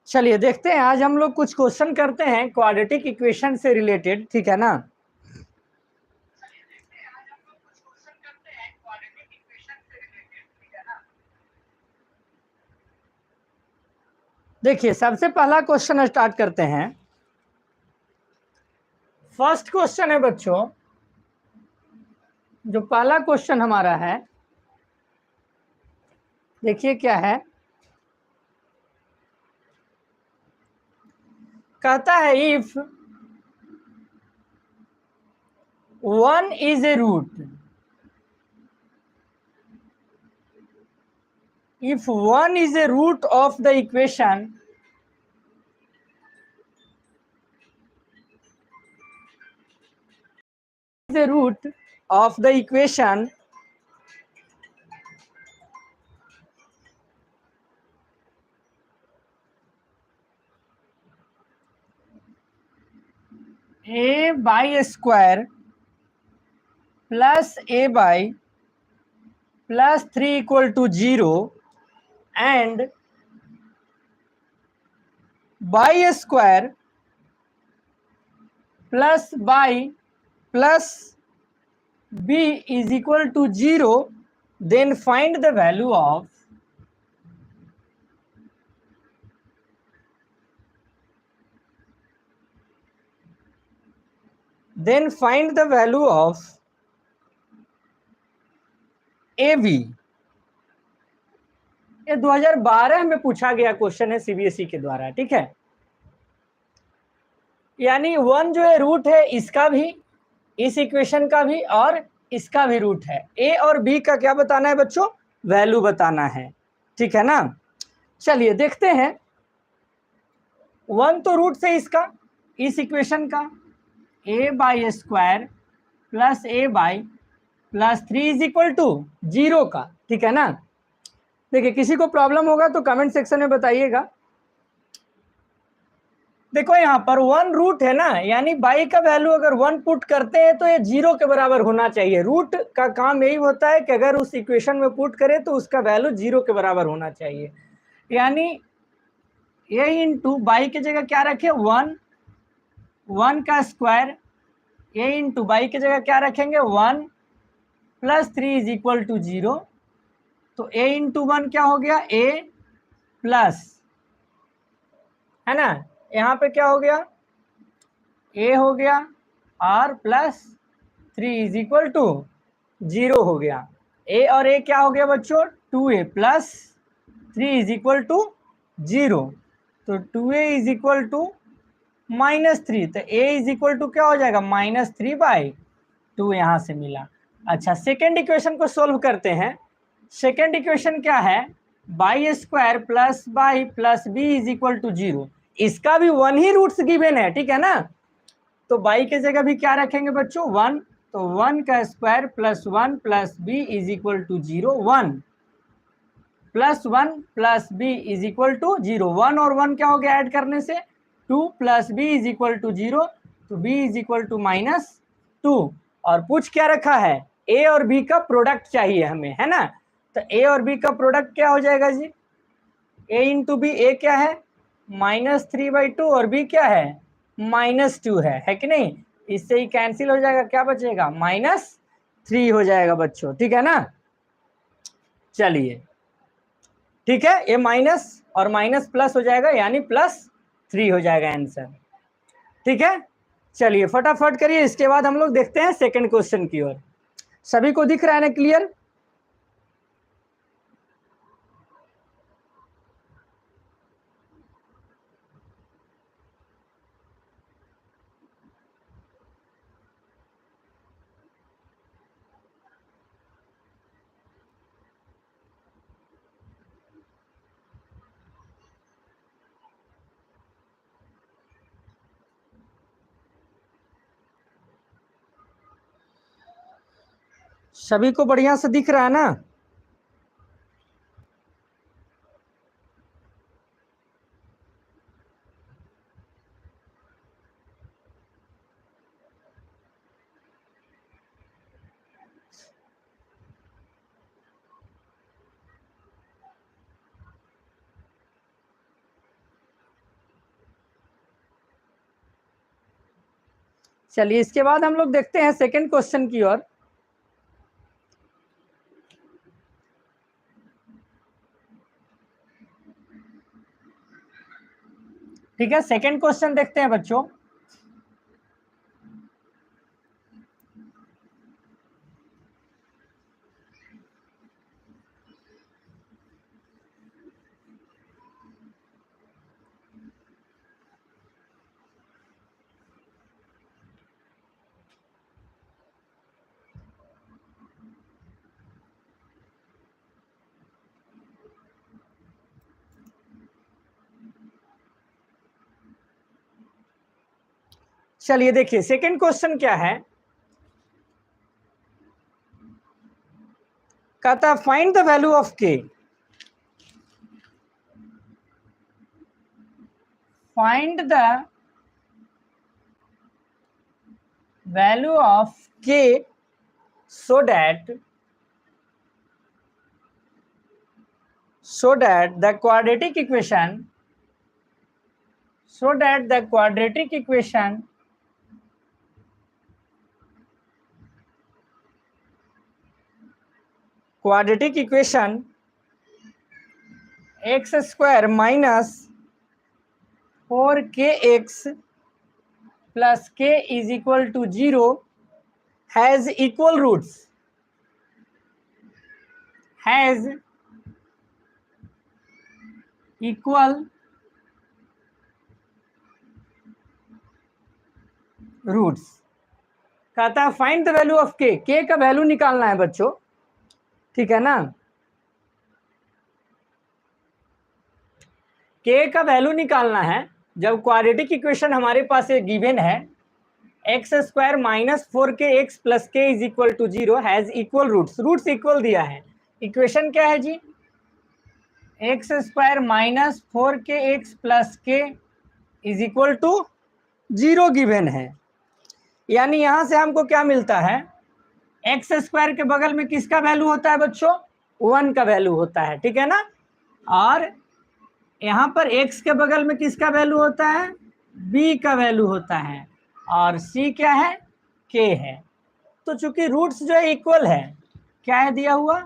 चलिए देखते हैं, आज हम लोग कुछ क्वेश्चन करते हैं क्वाड्रेटिक इक्वेशन से रिलेटेड, ठीक है ना। देखिए सबसे पहला क्वेश्चन स्टार्ट करते हैं। फर्स्ट क्वेश्चन है बच्चों, जो पहला क्वेश्चन हमारा है, देखिए क्या है। कहता है if 1 is a root, if 1 is a root of the equation is a root of the equation a by square plus a by plus 3 equal to 0 and by square plus by plus b is equal to 0, then find the value of ab। ये 2012 में पूछा गया question है CBSE के द्वारा, ठीक है। यानी 1 जो है रूट है इसका भी, इस इक्वेशन का भी और इसका भी रूट है। ए और बी का क्या बताना है बच्चों? वैल्यू बताना है, ठीक है ना। चलिए देखते हैं। 1 तो रूट से इसका, इस इक्वेशन का a by square plus a by plus 3 is equal to 0 का, ठीक है ना। देखिए किसी को प्रॉब्लम होगा तो कमेंट सेक्शन में बताइएगा। देखो यहाँ पर 1 रूट है ना, यानी बाई का वैल्यू अगर 1 पुट करते हैं तो ये 0 के बराबर होना चाहिए। रूट का काम यही होता है कि अगर उस इक्वेशन में पुट करें तो उसका वैल्यू 0 के बराबर होना चाहिए। यानी a इंटू बाई की जगह क्या रखे? 1 का स्क्वायर, a इंटू बाई की जगह क्या रखेंगे? 1 प्लस 3 इज इक्वल टू 0। तो a इंटू 1 क्या हो गया? a प्लस, है ना, यहाँ पे क्या हो गया? a हो गया r plus 3 is equal to 0 हो गया। a और a क्या हो गया बच्चों? 2a plus 3 is equal to 0। तो 2a इज इक्वल टू -3, तो a इज इक्वल टू क्या हो जाएगा? -3/2 यहाँ से मिला। अच्छा, सेकेंड इक्वेशन को सोल्व करते हैं। सेकेंड इक्वेशन क्या है? By square plus by plus B is equal to 0। इसका भी 1 ही रूट्स गिवन है, ठीक है ना। तो बाई के जगह भी क्या रखेंगे बच्चों? 1। तो 1 का square plus 1 plus B is equal to 0। 1 plus 1 plus B is equal to 0। 1 और 1 क्या हो गया ऐड करने से? 2 plus B is equal to 0। तो बी इज इक्वल टू -2। और पूछ क्या रखा है? ए और बी का प्रोडक्ट चाहिए हमें, है ना। तो ए और बी का प्रोडक्ट क्या हो जाएगा जी? ए इंटू बी, ए क्या है? -3/2 और बी क्या है? -2 है कि नहीं। इससे ही कैंसिल हो जाएगा, क्या बचेगा? -3 हो जाएगा बच्चों, ठीक है ना। चलिए ठीक है, ये माइनस और माइनस प्लस हो जाएगा, यानी +3 हो जाएगा आंसर, ठीक है। चलिए फटाफट करिए, इसके बाद हम लोग देखते हैं सेकंड क्वेश्चन की ओर। सभी को दिख रहा है ना क्लियर? सभी को बढ़िया से दिख रहा है ना? चलिए इसके बाद हम लोग देखते हैं सेकंड क्वेश्चन की ओर। ठीक है, सेकंड क्वेश्चन देखते हैं बच्चों। चलिए देखिए सेकंड क्वेश्चन क्या है, कहता है फाइंड द वैल्यू ऑफ के। फाइंड द वैल्यू ऑफ के so that the quadratic equation x square minus 4kx plus k is equal to 0 has equal roots, कहता है फाइंड द वैल्यू ऑफ के का वैल्यू निकालना है बच्चों, ठीक है ना। के का वैल्यू निकालना है जब क्वाड्रेटिक इक्वेशन हमारे पास एक गिवन है x square minus 4kx plus k is equal to 0 has equal roots equal दिया है। इक्वेशन क्या है जी, x square minus 4kx plus k is equal to 0 given है। यानी यहां से हमको क्या मिलता है, एक्स स्क्वायर के बगल में किसका वैल्यू होता है बच्चों, 1 का वैल्यू होता है, ठीक है ना। और यहाँ पर x के बगल में किसका वैल्यू होता है, b का वैल्यू होता है, और c क्या है, k है। तो चूंकि रूट्स जो है इक्वल है, क्या है दिया हुआ,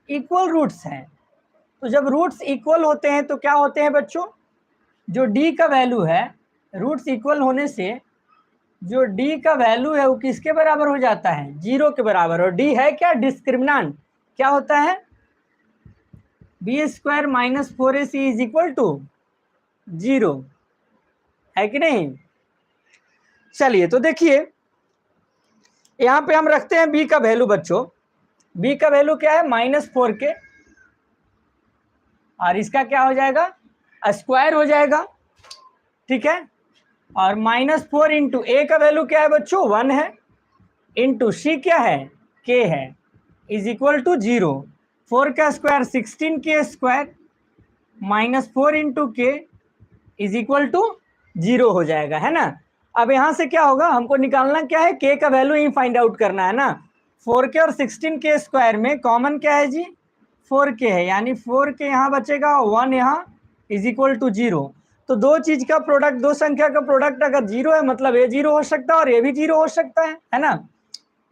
इक्वल रूट्स हैं। तो जब रूट्स इक्वल होते हैं तो क्या होते हैं बच्चों, जो d का वैल्यू है, रूट्स इक्वल होने से जो d का वैल्यू है वो किसके बराबर हो जाता है, 0 के बराबर। और d है क्या, डिस्क्रिमिनेंट, क्या होता है, B square minus 4ac is equal to 0, है कि नहीं। चलिए तो देखिए यहाँ पे हम रखते हैं b का वैल्यू बच्चों, b का वैल्यू क्या है, -4k, और इसका क्या हो जाएगा, स्क्वायर हो जाएगा, ठीक है। और -4 इंटू ए का वैल्यू क्या है बच्चों, 1 है, इंटू सी क्या है, k है, इज इक्वल टू 0। 4 का स्क्वायर 16k स्क्वायर -4 इंटू के इज इक्वल टू 0 हो जाएगा, है ना। अब यहाँ से क्या होगा, हमको निकालना क्या है, k का वैल्यू ही फाइंड आउट करना है ना। 4k और 16k स्क्वायर में कॉमन क्या है जी, 4k है, यानी 4k यहाँ बचेगा, 1 यहाँ, इज इक्वल टू 0। तो दो चीज का प्रोडक्ट, दो संख्या का प्रोडक्ट अगर 0 है मतलब ये 0 हो सकता है और ये भी 0 हो सकता है ना।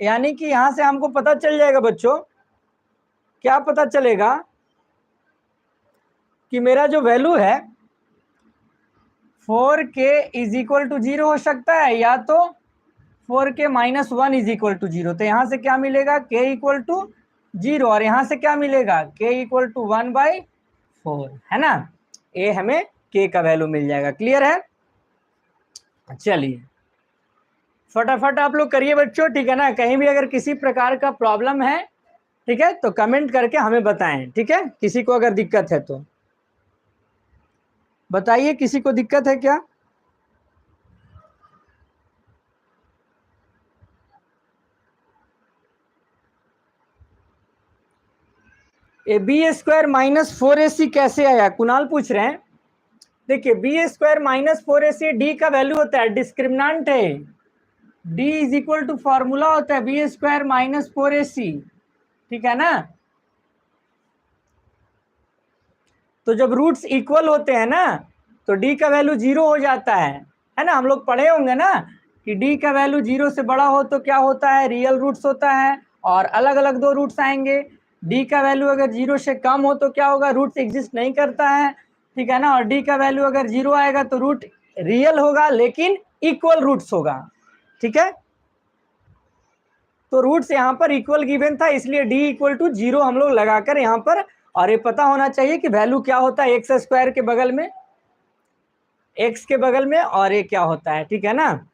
यानी कि यहाँ से हमको पता चल जाएगा बच्चों, क्या पता चलेगा कि मेरा जो वैल्यू है 4k इज इक्वल टू 0 हो सकता है, या तो 4k minus 1 is equal to 0। तो यहाँ से क्या मिलेगा, k इक्वल टू 0, और यहाँ से क्या मिलेगा, k इक्वल टू 1/4, है ना। ये हमें k का वैल्यू मिल जाएगा, क्लियर है। चलिए फटाफट आप लोग करिए बच्चों, ठीक है ना। कहीं भी अगर किसी प्रकार का प्रॉब्लम है, ठीक है, तो कमेंट करके हमें बताएं, ठीक है। किसी को अगर दिक्कत है तो बताइए, किसी को दिक्कत है क्या। ये बी स्क्वायर माइनस 4ac कैसे आया, कुणाल पूछ रहे हैं। देखिए B square minus 4ac D का वैल्यू होता है, डिस्क्रिमिनेंट है, D is equal to formula होता है बी स्क्वायर माइनस 4ac, ठीक है ना। तो जब रूट्स इक्वल होते हैं ना तो डी का वैल्यू 0 हो जाता है, है ना, हम लोग पढ़े होंगे ना कि डी का वैल्यू 0 से बड़ा हो तो क्या होता है, रियल रूट्स होता है, और अलग अलग दो रूट्स आएंगे। डी का वैल्यू अगर 0 से कम हो तो क्या होगा, रूट्स एग्जिस्ट नहीं करता है, ठीक है ना। और डी का वैल्यू अगर 0 आएगा तो रूट रियल होगा लेकिन इक्वल रूट्स होगा, ठीक है। तो रूट्स यहाँ पर इक्वल गिवन था, इसलिए डी इक्वल टू 0 हम लोग लगाकर यहाँ पर, और ये पता होना चाहिए कि वैल्यू क्या होता है एक्स स्क्वायर के बगल में, एक्स के बगल में, और ये क्या होता है, ठीक है ना।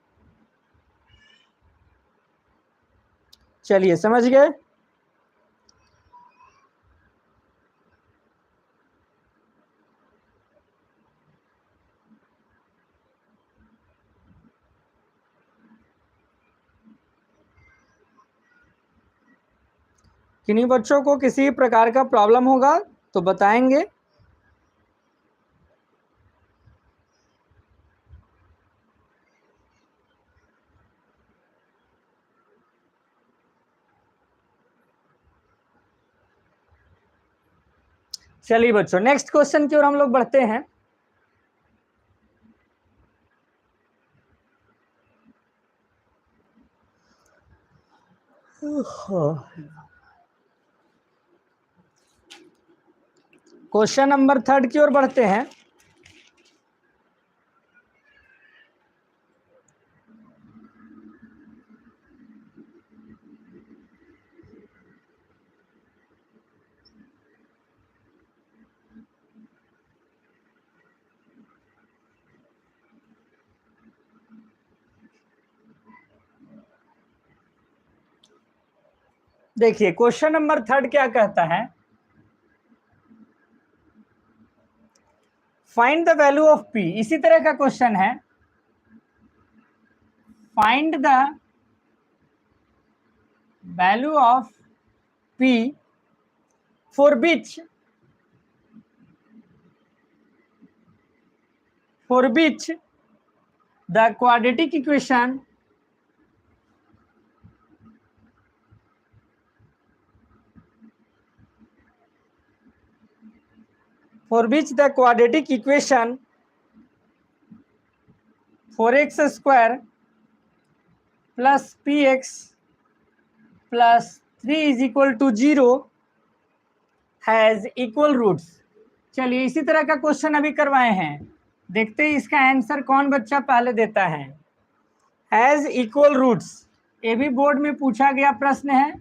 चलिए समझ गए। किन्हीं बच्चों को किसी प्रकार का प्रॉब्लम होगा तो बताएंगे। चलिए बच्चों, नेक्स्ट क्वेश्चन की ओर हम लोग बढ़ते हैं। क्वेश्चन नंबर 3 की ओर बढ़ते हैं। देखिए क्वेश्चन नंबर 3 क्या कहता है, find the value of P. इसी तरह का क्वेश्चन है, find the value of P for which the quadratic equation for which the quadratic equation 4x square plus px plus 3 is equal to 0 has equal roots। चलिए इसी तरह का question अभी करवाए हैं, देखते हैं इसका आंसर कौन बच्चा पहले देता है। हैज इक्वल रूट्स, ये भी बोर्ड में पूछा गया प्रश्न है,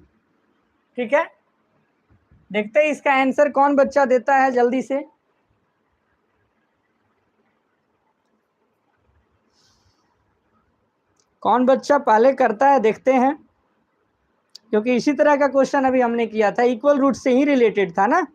ठीक है। देखते हैं इसका आंसर कौन बच्चा देता है जल्दी से। कौन बच्चा पहले करता है देखते हैं, क्योंकि इसी तरह का क्वेश्चन अभी हमने किया था, इक्वल रूट से ही रिलेटेड था ना।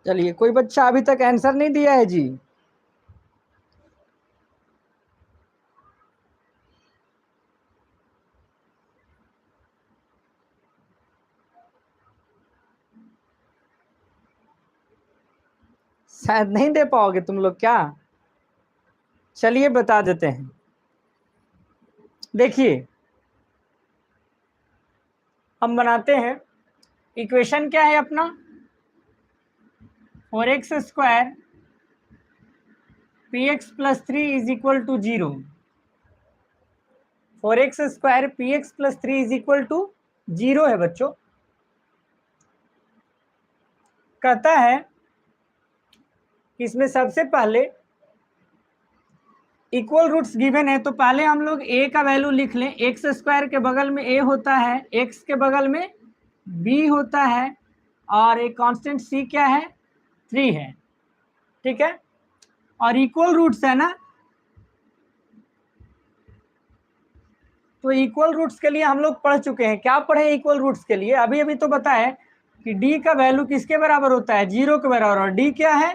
चलिए कोई बच्चा अभी तक आंसर नहीं दिया है जी। शायद नहीं दे पाओगे तुम लोग क्या। चलिए बता देते हैं। देखिए हम बनाते हैं, इक्वेशन क्या है अपना, 4x square px plus 3 is equal to 0। 4x square px plus 3 is equal to 0 है बच्चों। कहता है कि इसमें सबसे पहले इक्वल रूट्स गिवन है, तो पहले हम लोग a का वैल्यू लिख लें। एक्स स्क्वायर के बगल में a होता है, x के बगल में b होता है, और एक कांस्टेंट c क्या है, 3 है, ठीक है। और इक्वल रूट्स है ना, तो इक्वल रूट्स के लिए हम लोग पढ़ चुके हैं। क्या पढ़े इक्वल रूट्स के लिए, अभी अभी तो बताए कि डी का वैल्यू किसके बराबर होता है, 0 के बराबर। और डी क्या है,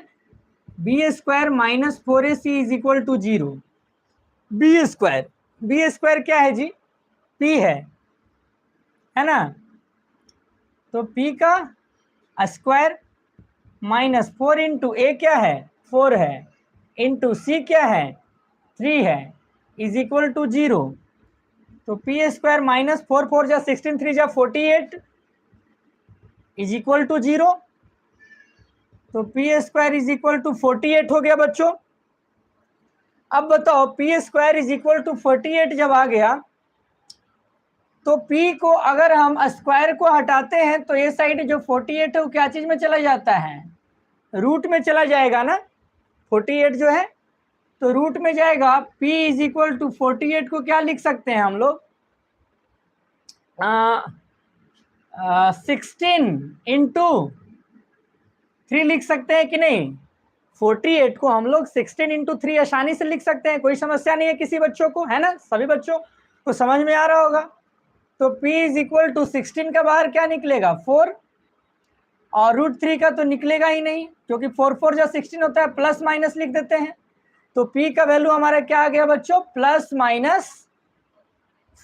B square minus 4ac is equal to 0। B square क्या है जी, पी है ना। तो पी का स्क्वायर माइनस 4 इंटू ए क्या है, 4 है, इंटू सी क्या है, 3 है, इज इक्वल टू 0। तो पी स्क्वायर माइनस 4 4 जा 16, 3 जा 48 इज इक्वल टू 0। तो P square is equal to 48 हो गया बच्चों। अब बताओ P square is equal to 48 जब आ गया तो p को अगर हम स्क्वायर को हटाते हैं तो ये साइड जो 48 है वो क्या चीज में चला जाता है, रूट में चला जाएगा ना। 48 जो है तो रूट में जाएगा। p इज इक्वल टू 48 को क्या लिख सकते हैं हम लोग, 16 इंटू 3 लिख सकते हैं कि नहीं। 48 को हम लोग 16 इंटू 3 आसानी से लिख सकते हैं, कोई समस्या नहीं है किसी बच्चों को, है ना, सभी बच्चों को समझ में आ रहा होगा। तो p इज इक्वल टू 16 का बाहर क्या निकलेगा, 4, और रूट 3 का तो निकलेगा ही नहीं क्योंकि 4 4 जा 16 होता है, प्लस माइनस लिख देते हैं। तो p का वैल्यू हमारा क्या आ गया बच्चों, प्लस माइनस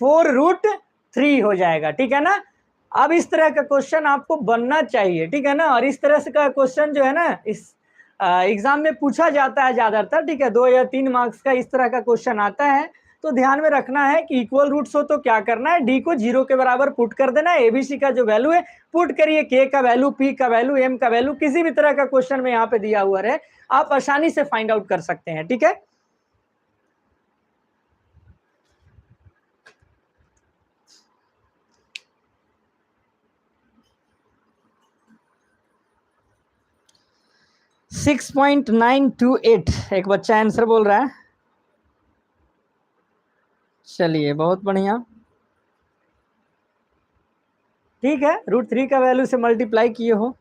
4√3 हो जाएगा, ठीक है ना। अब इस तरह का क्वेश्चन आपको बनना चाहिए, ठीक है ना। और इस तरह से का क्वेश्चन जो है ना इस एग्जाम में पूछा जाता है ज्यादातर, ठीक है, 2 या 3 मार्क्स का इस तरह का क्वेश्चन आता है। तो ध्यान में रखना है कि इक्वल रूट्स हो तो क्या करना है, डी को 0 के बराबर पुट कर देना है, एबीसी का जो वैल्यू है पुट करिए, के का वैल्यू, पी का वैल्यू, एम का वैल्यू, किसी भी तरह का क्वेश्चन में यहाँ पे दिया हुआ है आप आसानी से फाइंड आउट कर सकते हैं, ठीक है। सिक्स 6.928 एक बच्चा आंसर बोल रहा है। चलिए बहुत बढ़िया, ठीक है, √3 का वैल्यू से मल्टीप्लाई किए हो।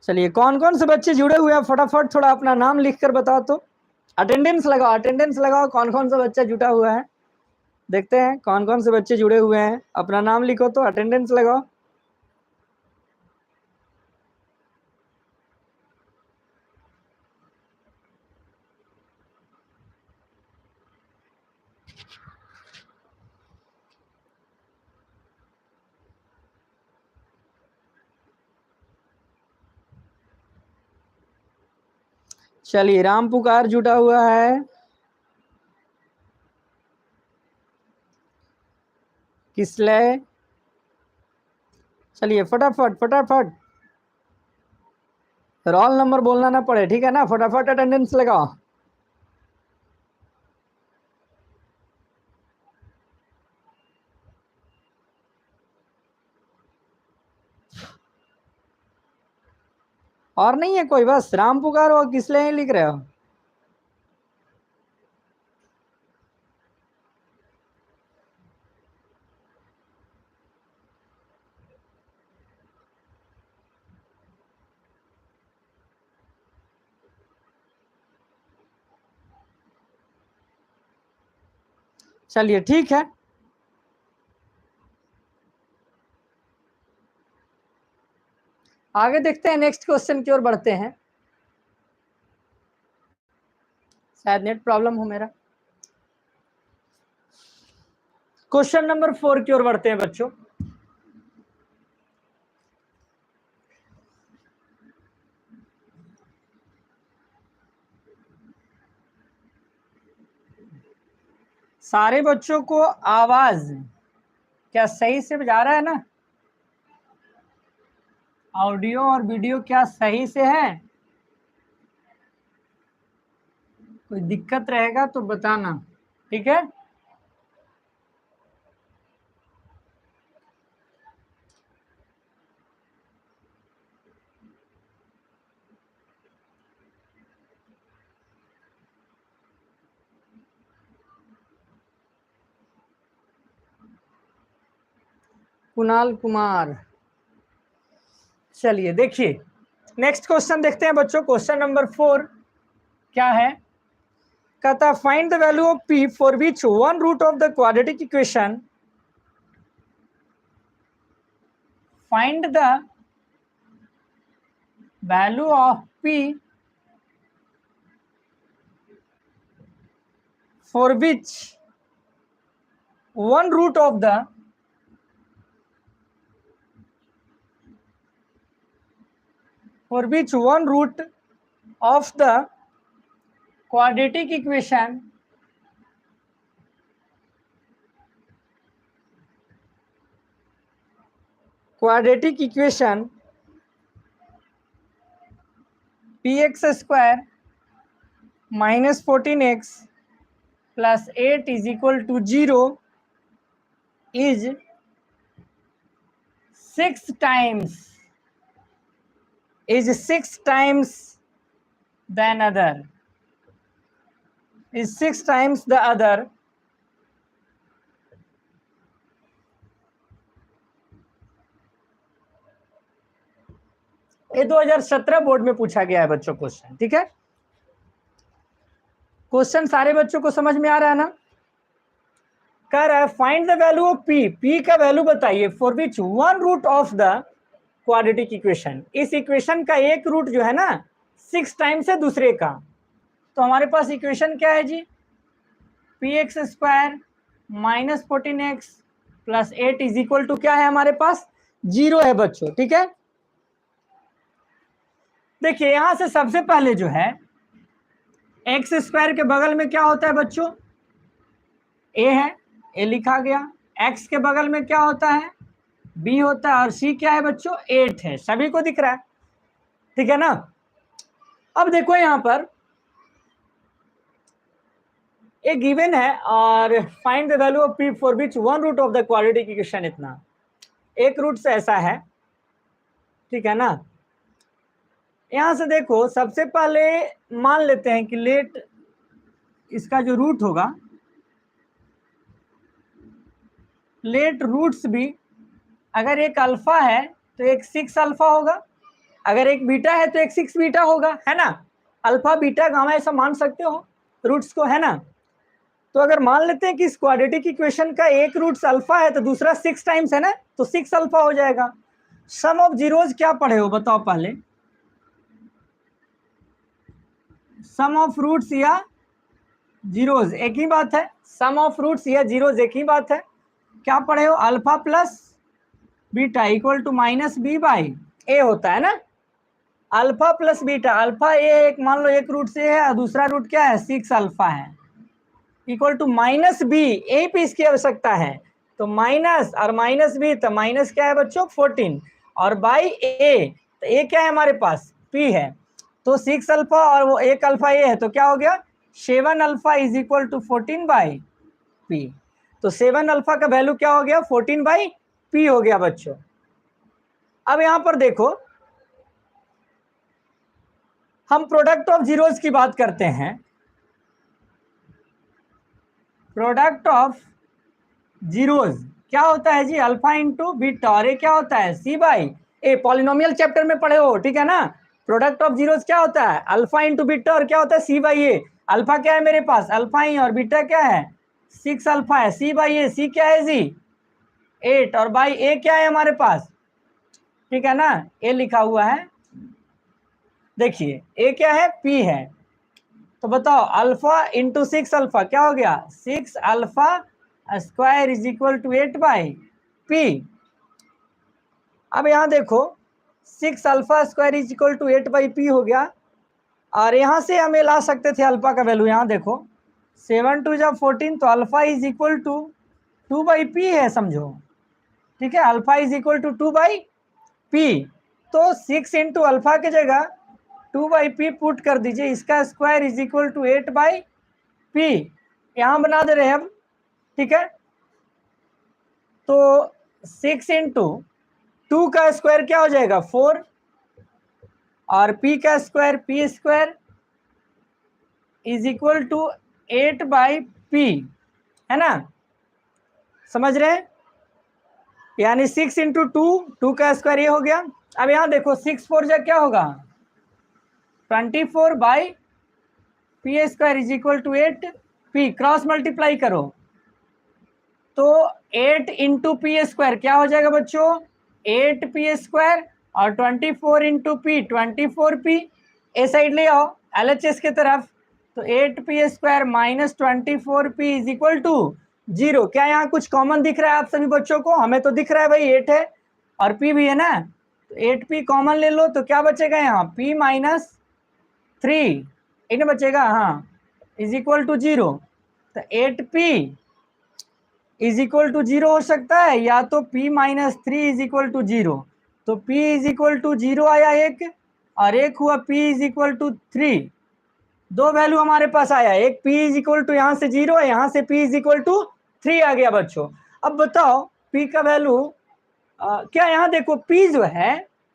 चलिए कौन कौन से बच्चे जुड़े हुए हैं फटाफट थोड़ा अपना नाम लिखकर बताओ तो। अटेंडेंस लगाओ, अटेंडेंस लगाओ, कौन कौन सा बच्चा जुटा हुआ है देखते हैं, कौन कौन से बच्चे जुड़े हुए हैं, अपना नाम लिखो तो अटेंडेंस लगाओ। चलिए राम पुकार जुटा हुआ है, किसलय, चलिए फटाफट फटाफट, रोल नंबर बोलना ना पड़े, ठीक है ना, फटाफट अटेंडेंस लगाओ। और नहीं है कोई, बस राम पुकार हो, किसलय लिख रहे हो। चलिए ठीक है, आगे देखते हैं, नेक्स्ट क्वेश्चन की ओर बढ़ते हैं। शायद नेट प्रॉब्लम हो मेरा। क्वेश्चन नंबर 4 की ओर बढ़ते हैं बच्चों। सारे बच्चों को आवाज क्या सही से जा रहा है ना, ऑडियो और वीडियो क्या सही से है, कोई दिक्कत रहेगा तो बताना, ठीक है। कुणाल कुमार, चलिए देखिए नेक्स्ट क्वेश्चन देखते हैं बच्चों। क्वेश्चन नंबर 4 क्या है कहता है find the value of p for which one root of the quadratic equation, find the value of p for which one root of the quadratic equation px square minus 14x plus 8 is equal to 0 is 6 times than other, is 6 times the other, ये 2017 board में पूछा गया है बच्चों question. ठीक है, question सारे बच्चों को समझ में आ रहा है ना। कह रहा है find the value of p, p का वैल्यू बताइए for which one root of the quadratic equation, इस इक्वेशन का एक रूट जो है ना 6 टाइम्स है दूसरे का। तो हमारे पास इक्वेशन क्या है जी, px square minus 14x plus 8 is equal to क्या है हमारे पास, 0 है बच्चों। ठीक है, देखिए यहां से सबसे पहले जो है एक्स स्क्वायर के बगल में क्या होता है बच्चों, a है, a लिखा गया। x के बगल में क्या होता है, b होता है, और c क्या है बच्चों, 8 है। सभी को दिख रहा है, ठीक है ना। अब देखो यहां पर एक गिवन है और find the value of p for which one root of the quadratic equation, इतना एक रूट से ऐसा है। ठीक है ना, यहां से देखो सबसे पहले मान लेते हैं कि लेट इसका जो रूट होगा, लेट रूट्स भी, अगर एक अल्फा है तो एक 6 अल्फा होगा, अगर एक बीटा है तो एक 6 बीटा होगा, है ना। अल्फा बीटा गामा ऐसा मान सकते हो रूट्स को, है ना। तो अगर मान लेते हैं कि इस क्वाड्रेटिक इक्वेशन का एक रूट्स अल्फा है तो दूसरा 6 टाइम्स है ना, तो 6 अल्फा हो जाएगा। सम ऑफ जीरोज क्या पढ़े हो बताओ पहले, सम ऑफ रूट्स या जीरोज एक ही बात है, सम ऑफ रूट्स या जीरोज एक ही बात है। क्या पढ़े हो, alpha plus beta equal to minus B by a होता है ना। अल्फा प्लस बीटा, अल्फा ए एक मान लो एक रूट से है और दूसरा रूट क्या है 6 अल्फा है, इक्वल टू माइनस बी, ए पे इसकी आवश्यकता है तो माइनस और माइनस बी, तो माइनस क्या है बच्चों 14 और बाई ए, तो ए क्या है हमारे पास पी है, तो 6 अल्फा और वो एक अल्फा ए है, तो क्या हो गया 7 alpha is equal to 14 by P. तो 7 अल्फा का वैल्यू क्या हो गया 14 बाई पी हो गया बच्चों। अब यहां पर देखो हम प्रोडक्ट ऑफ जीरोज की बात करते हैं, प्रोडक्ट ऑफ जीरोज क्या होता है जी, अल्फा इंटू बीटा, और ये क्या होता है सी बाई ए, पॉलिनोमियल चैप्टर में पढ़े हो, ठीक है ना। प्रोडक्ट ऑफ जीरोज क्या होता है, अल्फा इंटू बीटा, और क्या होता है सी बाई ए। अल्फा क्या है मेरे पास अल्फा ही, और बीटा क्या है 6 अल्फा है, सी बाई ए, सी क्या है जी 8, और बाई ए क्या है हमारे पास, ठीक है ना, ए लिखा हुआ है। देखिए ए क्या है पी है, तो बताओ अल्फा इंटू 6 अल्फा क्या हो गया 6 alpha square is equal to 8 by P. अब यहाँ देखो 6 alpha square is equal to 8 by P हो गया, और यहाँ से हमें ला सकते थे अल्फा का वैल्यू, यहाँ देखो 7 टू जब 14, तो alpha is equal to 2 by P है समझो, ठीक है, alpha is equal to 2 by P. तो 6 इंटू अल्फा की जगह 2 बाई पी पुट कर दीजिए, इसका square is equal to 8 by P, यहाँ बना दे रहे हैं हम, ठीक है। तो 6 इंटू 2 का स्क्वायर क्या हो जाएगा 4, और p का square P square is equal to 8 by P, है ना, समझ रहे हैं। यानी 6 इंटू 2 का स्क्वायर ये हो गया। अब यहाँ देखो 6 4 जा क्या होगा 24 by P square is equal to 8p, cross multiply करो तो 8 इंटू पी स्क्वायर क्या हो जाएगा बच्चों, 8p स्क्वायर, और 24 इंटू पी 24p, ए साइड ले आओ LHS की तरफ, तो 8p square minus 24p is equal to 0। क्या यहाँ कुछ कॉमन दिख रहा है आप सभी बच्चों को? हमें तो दिख रहा है भाई 8 है और p भी है ना, तो 8p कॉमन ले लो तो क्या बचेगा यहाँ, p माइनस 3, एक ना बचेगा, हाँ, इज इक्वल टू 0। तो 8p इज इक्वल टू 0 हो सकता है, या तो p minus 3 is equal to 0। तो p इज इक्वल टू 0 आया एक, और एक हुआ p इज इक्वल टू 3। दो वैल्यू हमारे पास आया, एक p इज इक्वल टू यहाँ से 0 है, यहाँ से p इज इक्वल टू 3 आ गया बच्चों। अब बताओ p का वैल्यू क्या, यहाँ देखो p जो है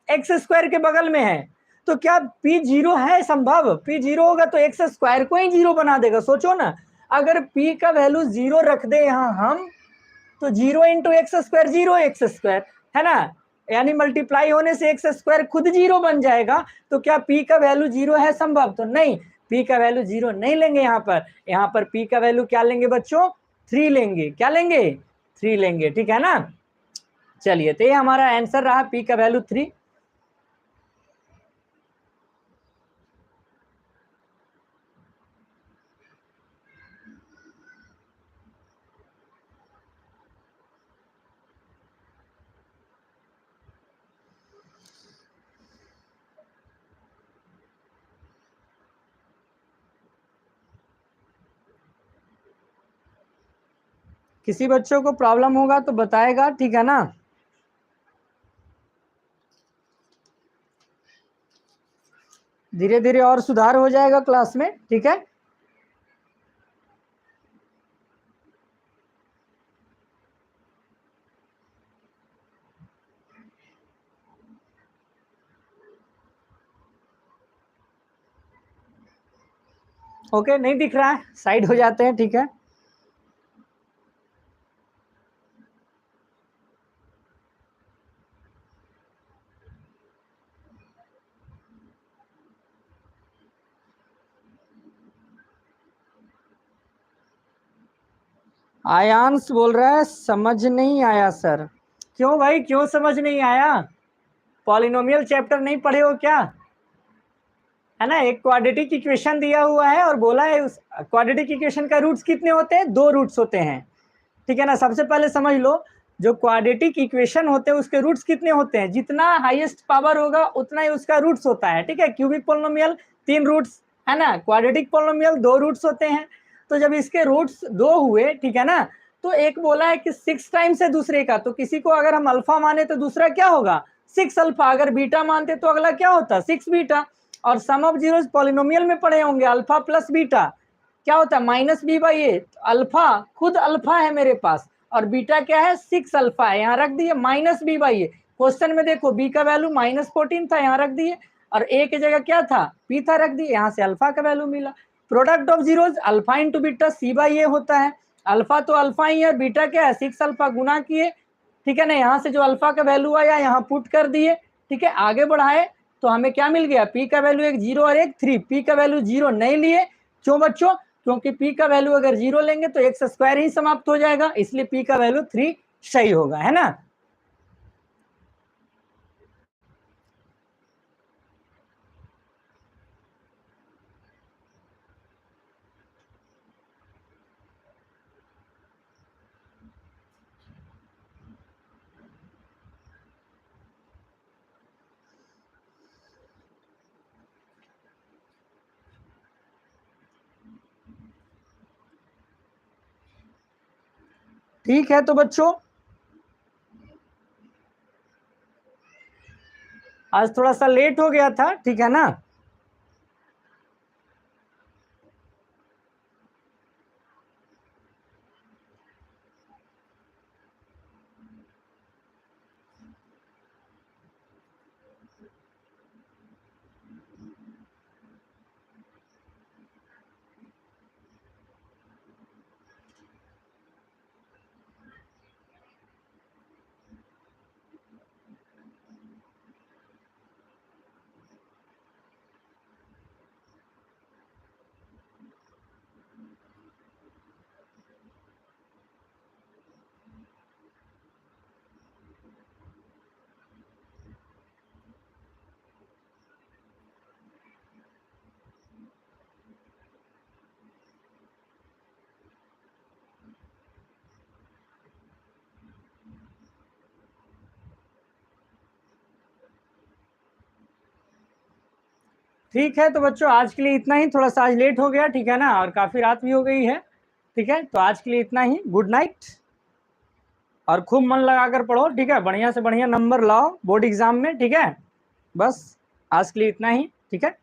एक्स स्क्वायर के बगल में है, तो क्या p 0 है संभव? p 0 होगा तो एक्स स्क्वायर को ही 0 बना देगा। सोचो ना, अगर p का वैल्यू 0 रख दे यहाँ हम, तो 0 into x square 0 x square है ना, यानी मल्टीप्लाई होने से एक्स स्क्वायर खुद 0 बन जाएगा। तो क्या p का वैल्यू 0 है संभव? तो नहीं, p का वैल्यू 0 नहीं लेंगे यहाँ पर p का वैल्यू क्या लेंगे बच्चों, 3 लेंगे। क्या लेंगे? 3 लेंगे, ठीक है ना। चलिए, तो ये हमारा आंसर रहा, p का वैल्यू 3। किसी बच्चों को प्रॉब्लम होगा तो बताएगा, ठीक है ना। धीरे धीरे और सुधार हो जाएगा क्लास में, ठीक है। ओके, नहीं दिख रहा है, साइड हो जाते हैं, ठीक है। आयांश बोल रहा है समझ नहीं आया सर। क्यों भाई, क्यों समझ नहीं आया? पॉलिनोमियल चैप्टर नहीं पढ़े हो क्या? है ना, एक क्वाड्रेटिक इक्वेशन दिया हुआ है और बोला है उस क्वाड्रेटिक इक्वेशन का रूट्स कितने होते हैं, 2 रूट्स होते हैं, ठीक है ना। सबसे पहले समझ लो, जो क्वाड्रेटिक इक्वेशन होते हैं उसके रूट्स कितने होते हैं, जितना हाईएस्ट पावर होगा उतना ही उसका रूट्स होता है, ठीक है। क्यूबिक पोलिनोमियल 3 रूट्स है ना, क्वाड्रेटिक पोलिनोमियल 2 रूट्स होते हैं। तो जब इसके रूट्स 2 हुए, ठीक है ना, तो एक बोला है कि 6 टाइम्स है दूसरे का, तो किसी को अगर हम अल्फा माने तो दूसरा क्या होगा, 6 अल्फा, अगर बीटा मानते तो अगला क्या होता, 6 बीटा। और सम ऑफ जीरोस पॉलिनोमियल में पढ़े होंगे, अल्फा प्लस बीटा क्या होता है, minus B by A. Alpha खुद अल्फा है मेरे पास, और बीटा क्या है, 6 अल्फा है, यहाँ रख दिए minus B by A. Question में देखो बी का वैल्यू -14 था, यहाँ रख दिए, और ए की जगह क्या था, पी था, रख दिए, यहाँ से अल्फा का वैल्यू मिला। Product of zeros alpha into beta c by a होता है। अल्फा तो अल्फा ही है, बीटा क्या है, 6 अल्फा गुना किए, ठीक है ना। यहाँ से जो अल्फा का वैल्यू आया यहाँ पुट कर दिए, ठीक है। आगे बढ़ाए तो हमें क्या मिल गया, पी का वैल्यू एक 0 और एक 3। पी का वैल्यू 0 नहीं लिए, क्यों बच्चों, क्योंकि p का वैल्यू अगर 0 लेंगे तो एक्स स्क्वायर ही समाप्त हो जाएगा, इसलिए p का वैल्यू 3 सही होगा, है ना। ठीक है, तो बच्चों आज थोड़ा सा लेट हो गया था, ठीक है ना। ठीक है, तो बच्चों आज के लिए इतना ही, थोड़ा सा आज लेट हो गया, ठीक है ना, और काफी रात भी हो गई है, ठीक है, तो आज के लिए इतना ही, गुड नाइट, और खूब मन लगाकर पढ़ो, ठीक है, बढ़िया से बढ़िया नंबर लाओ बोर्ड एग्जाम में, ठीक है, बस आज के लिए इतना ही, ठीक है।